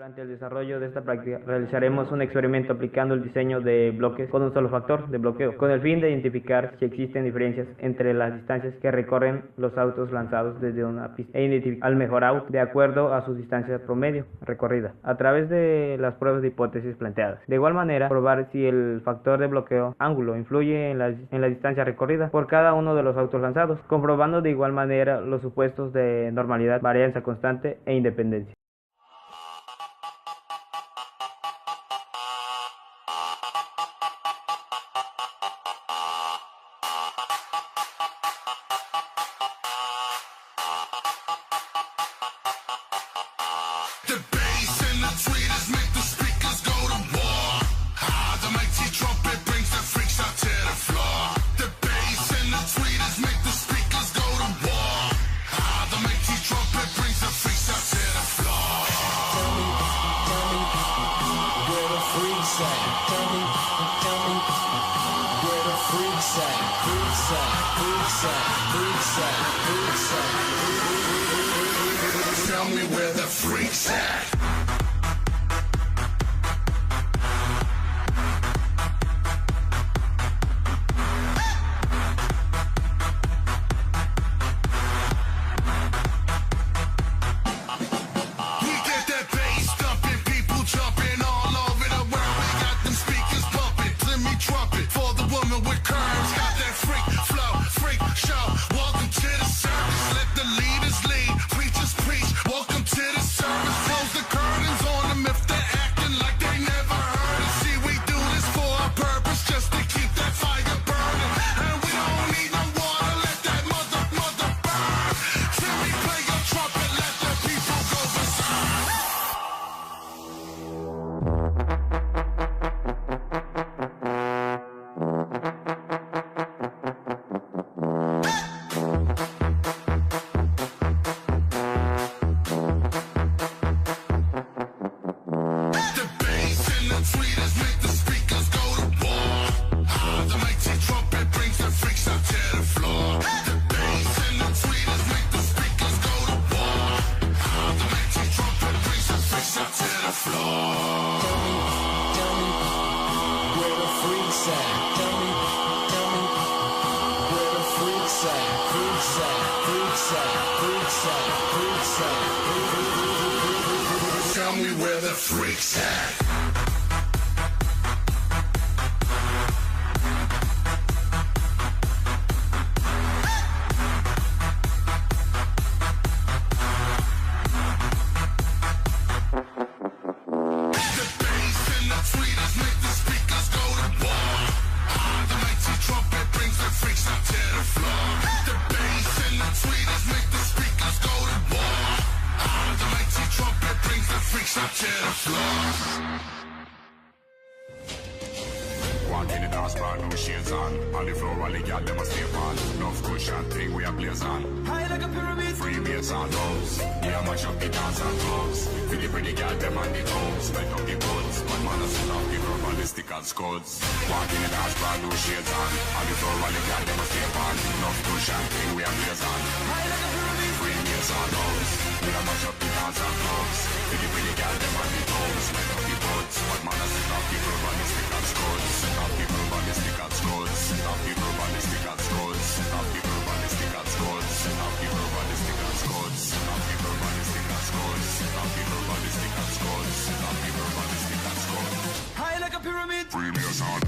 Durante el desarrollo de esta práctica realizaremos un experimento aplicando el diseño de bloques con un solo factor de bloqueo, con el fin de identificar si existen diferencias entre las distancias que recorren los autos lanzados desde una pista e identificar al mejor auto de acuerdo a su distancia promedio recorrida, a través de las pruebas de hipótesis planteadas. De igual manera, probar si el factor de bloqueo ángulo influye en la distancia recorrida por cada uno de los autos lanzados, comprobando de igual manera los supuestos de normalidad, varianza constante e independencia. The bass and the tweeters make the speakers go to war. The mighty trumpet brings the freaks out to the floor. The bass and the tweeters make the speakers go to war. The mighty trumpet brings the freaks out to the floor. Tell me where the freaks at. Tell me where the freaks at. Freaks at, freaks at, freaks at, freaks at. Tell me where the freaks at. We get that bass thumping, people jumping all over the world. We got them speakers bumping, let me trumpet for the woman with curves. Got that freak flow, freak show. Welcome to the service, let the leaders lead, preachers preach. Welcome to the service, close the curtains on them if they're acting like they never heard it. See, we do this for a purpose, just to keep that fire burning. And we don't need no water, let that mother burn. Timmy, play your trumpet, let the people go berserk. The bass and the tweeters make the speakers go to war. The mighty trumpet brings the freaks out to the floor. The bass and the tweeters make the speakers go to war. The mighty trumpet brings the freaks out to the floor. Tell me where the freaks at. Tell me where the freaks at. Freaks at, freaks at, freaks at, freaks at. Tell me where the freaks at. The bass and the tweeters make the speakers go to war. The mighty trumpet brings the freaks out to the floor. The bass and the tweeters make the speakers go to war. The mighty trumpet brings the freaks out to the floor. Walk in the dance bar, no shades on. On the floor, all the gal them a stay on. Enough cushion, thing we a blaze on. High like a pyramid. Free bass on those. Yeah, mash up the dance and clubs. Feel the pretty gal them on the toes. Light up the buds. Bad man a set up the ballistic and scuds. Walk in the dance bar, no shades on. On the floor, all the gal them a stay on. Enough cushion, thing we a blaze on. High like a pyramid. Free bass on those. Yeah, mash up the dance and clubs. Feel the pretty gal them on the toes. Light up the buds. Bad man a set up the ballistic and scuds. Set up the ballistic and scuds. Set up the ballistic and scuds. Set up the ballistic and scuds. Set up the ballistic and scuds. Set up the ballistic and scuds. Set up the ballistic and scuds. Set up the ballistic and scuds. High like a pyramid. Free bass on.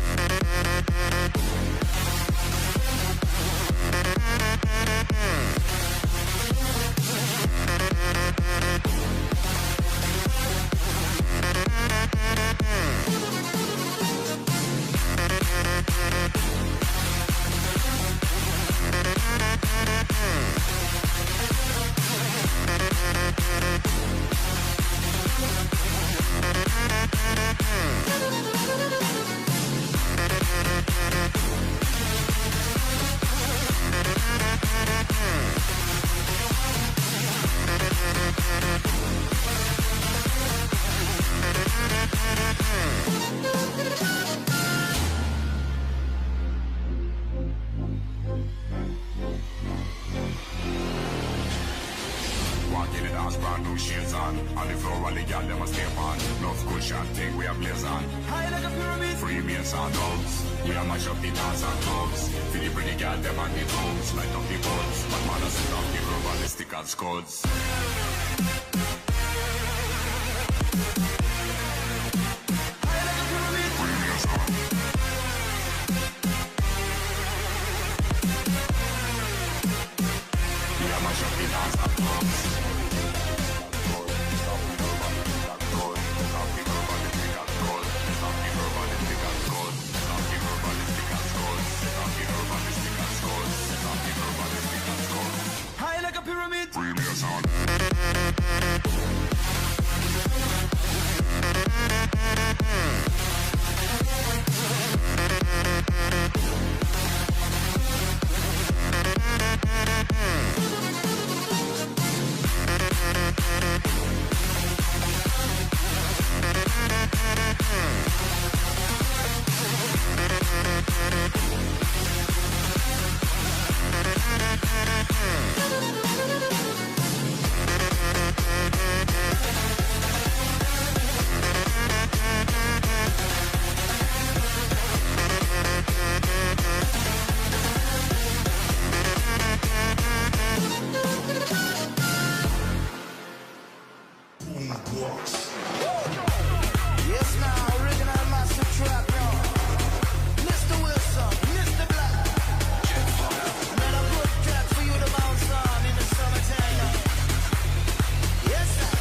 dance, brand new shades on. On the floor, all the gal them a step on. Enough cushion, thing we a blaze on. High like a pyramid. Free meals and dogs. We a mash up the dance and clubs. For the pretty gal them on the toes. Light up the buds. But man a set up the ballistic and scuds. High like a pyramid. Yes, now, original massive track now. Mr. Wilson, Mr. Black. Another good track for you to bounce on in the summertime. Yes, sir.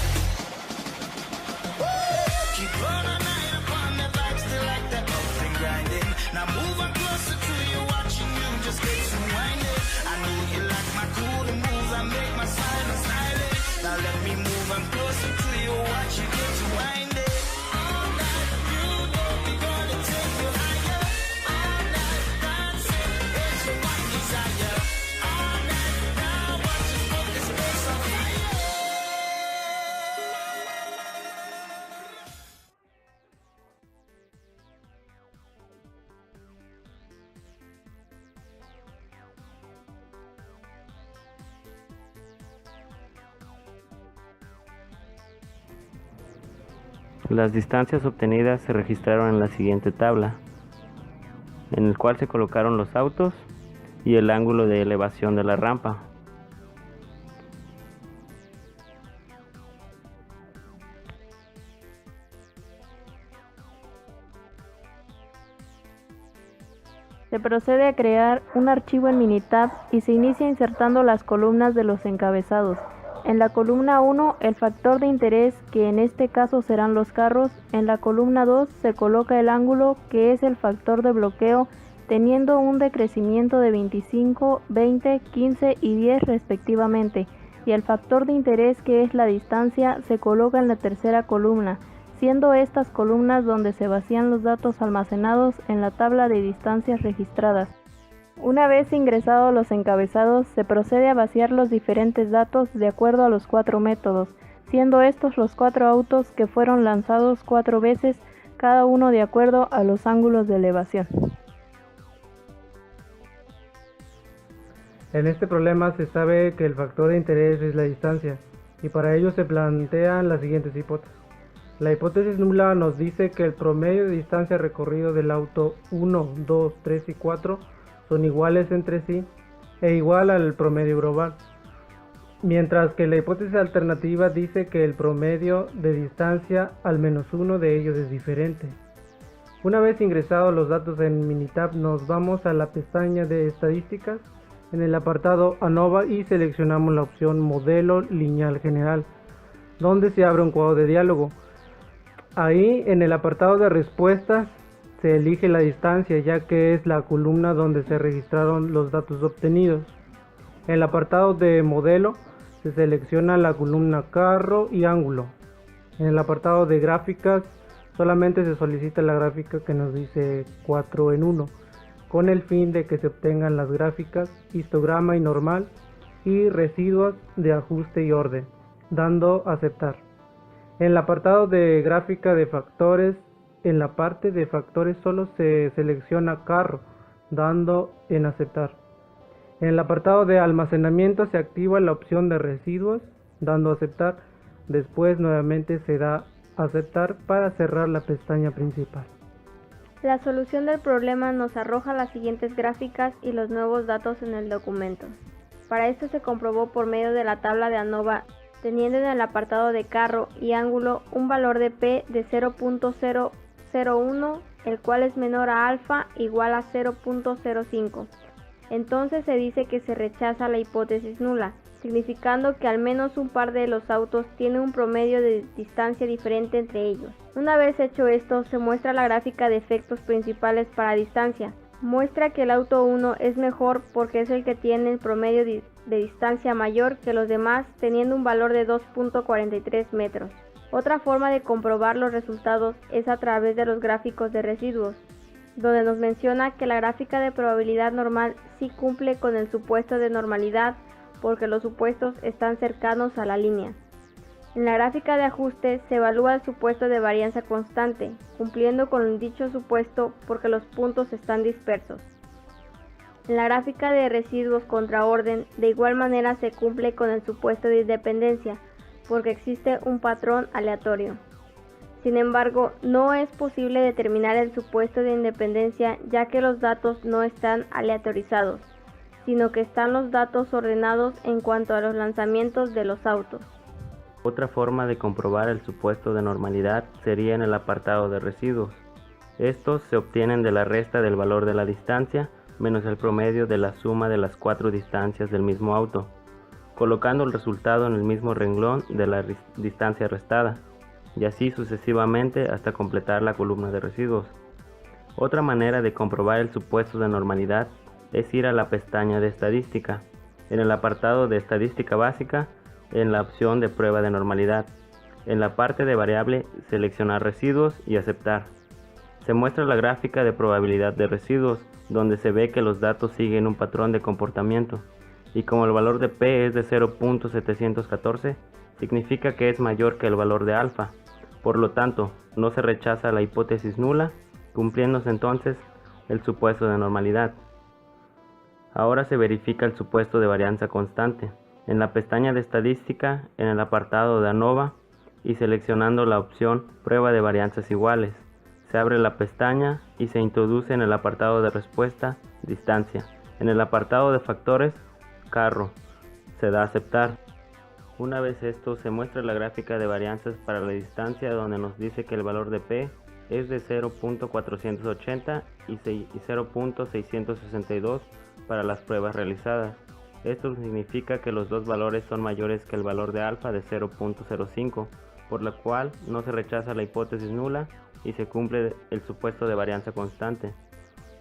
Keep on night upon the vibes, still like that nothing grinding. Now move on closer to you, watching you just get some winding. I know you like my cool moves, I make my silence silent. Now let me move on closer to you, watch you get to winding. All night, you know we gonna take you higher. All night, dancing is your one desire. All night, now watch us put this place on fire. Las distancias obtenidas se registraron en la siguiente tabla, en el cual se colocaron los autos y el ángulo de elevación de la rampa. Se procede a crear un archivo en Minitab y se inicia insertando las columnas de los encabezados. En la columna 1, el factor de interés, que en este caso serán los carros. En la columna 2 se coloca el ángulo, que es el factor de bloqueo, teniendo un decrecimiento de 25, 20, 15 y 10 respectivamente. Y el factor de interés, que es la distancia, se coloca en la tercera columna, siendo estas columnas donde se vacían los datos almacenados en la tabla de distancias registradas. Una vez ingresados los encabezados, se procede a vaciar los diferentes datos de acuerdo a los 4 métodos, siendo estos los 4 autos que fueron lanzados 4 veces, cada uno de acuerdo a los ángulos de elevación. En este problema se sabe que el factor de interés es la distancia, y para ello se plantean las siguientes hipótesis. La hipótesis nula nos dice que el promedio de distancia recorrido del auto 1, 2, 3 y 4 son iguales entre sí e igual al promedio global, mientras que la hipótesis alternativa dice que el promedio de distancia al menos uno de ellos es diferente. Una vez ingresados los datos en Minitab, nos vamos a la pestaña de estadísticas en el apartado ANOVA y seleccionamos la opción Modelo Lineal General, donde se abre un cuadro de diálogo. Ahí en el apartado de respuestas se elige la distancia, ya que es la columna donde se registraron los datos obtenidos. En el apartado de modelo se selecciona la columna carro y ángulo. En el apartado de gráficas solamente se solicita la gráfica que nos dice 4 en 1, con el fin de que se obtengan las gráficas histograma y normal y residuos de ajuste y orden, dando aceptar. En el apartado de gráfica de factores, en la parte de factores solo se selecciona carro, dando en aceptar. En el apartado de almacenamiento se activa la opción de residuos dando a aceptar. Después nuevamente se da a aceptar para cerrar la pestaña principal. La solución del problema nos arroja las siguientes gráficas y los nuevos datos en el documento. Para esto se comprobó por medio de la tabla de ANOVA, teniendo en el apartado de carro y ángulo un valor de P de 0.001, el cual es menor a alfa igual a 0.05. Entonces se dice que se rechaza la hipótesis nula, significando que al menos un par de los autos tiene un promedio de distancia diferente entre ellos. Una vez hecho esto, se muestra la gráfica de efectos principales para distancia. Muestra que el auto 1 es mejor porque es el que tiene el promedio de distancia mayor que los demás, teniendo un valor de 2.43 metros. Otra forma de comprobar los resultados es a través de los gráficos de residuos, donde nos menciona que la gráfica de probabilidad normal sí cumple con el supuesto de normalidad porque los supuestos están cercanos a la línea. En la gráfica de ajuste se evalúa el supuesto de varianza constante, cumpliendo con dicho supuesto porque los puntos están dispersos. En la gráfica de residuos contra orden, de igual manera se cumple con el supuesto de independencia, porque existe un patrón aleatorio. Sin embargo, no es posible determinar el supuesto de independencia ya que los datos no están aleatorizados, sino que están los datos ordenados en cuanto a los lanzamientos de los autos. Otra forma de comprobar el supuesto de normalidad sería en el apartado de residuos. Estos se obtienen de la resta del valor de la distancia menos el promedio de la suma de las 4 distancias del mismo auto, colocando el resultado en el mismo renglón de la distancia restada, y así sucesivamente hasta completar la columna de residuos. Otra manera de comprobar el supuesto de normalidad es ir a la pestaña de estadística, en el apartado de estadística básica, en la opción de prueba de normalidad. En la parte de variable, seleccionar residuos y aceptar. Se muestra la gráfica de probabilidad de residuos, donde se ve que los datos siguen un patrón de comportamiento, y como el valor de P es de 0.714, significa que es mayor que el valor de alfa. Por lo tanto, no se rechaza la hipótesis nula, cumpliéndose entonces el supuesto de normalidad. Ahora se verifica el supuesto de varianza constante. En la pestaña de estadística, en el apartado de ANOVA y seleccionando la opción prueba de varianzas iguales, se abre la pestaña y se introduce en el apartado de respuesta distancia. En el apartado de factores, carro, se da a aceptar. Una vez esto, se muestra la gráfica de varianzas para la distancia, donde nos dice que el valor de P es de 0.480 y 0.662 para las pruebas realizadas. Esto significa que los dos valores son mayores que el valor de alfa de 0.05, por lo cual no se rechaza la hipótesis nula y se cumple el supuesto de varianza constante.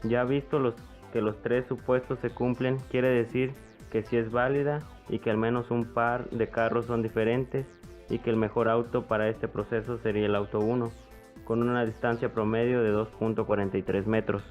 Ya visto que los tres supuestos se cumplen, quiere decir que sí es válida y que al menos un par de carros son diferentes y que el mejor auto para este proceso sería el auto 1, con una distancia promedio de 2.43 metros.